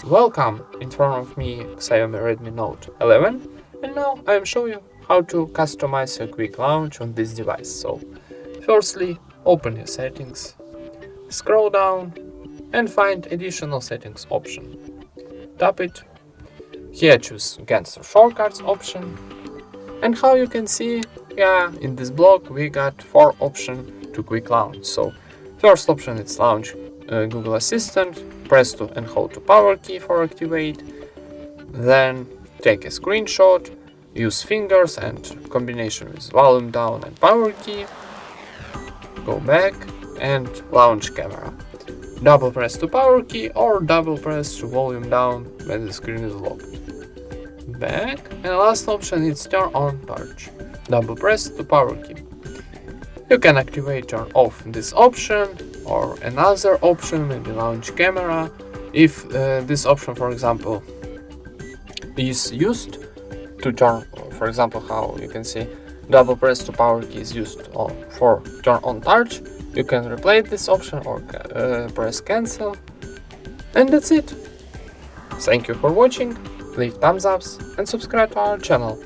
Welcome! In front of me XIAOMI Redmi Note 11, and now I am showing you how to customize a quick launch on this device. So, firstly, open your settings, scroll down and find additional settings option. Tap it. Here choose Gangster Shortcuts option. And how you can see, in this block we got 4 options to quick launch. So, first option is launch Google Assistant, press to and hold to power key for activate, then take a screenshot, use fingers and combination with volume down and power key, go back and launch camera. Double press to power key or double press to volume down when the screen is locked. Back, and last option is turn on torch. Double press to power key. You can activate turn off this option or another option, maybe launch camera. If this option, for example, is used to turn, for example, how you can see double press to power key is used for turn on torch, you can replace this option or press cancel, and that's it. Thank you for watching, leave thumbs ups and subscribe to our channel.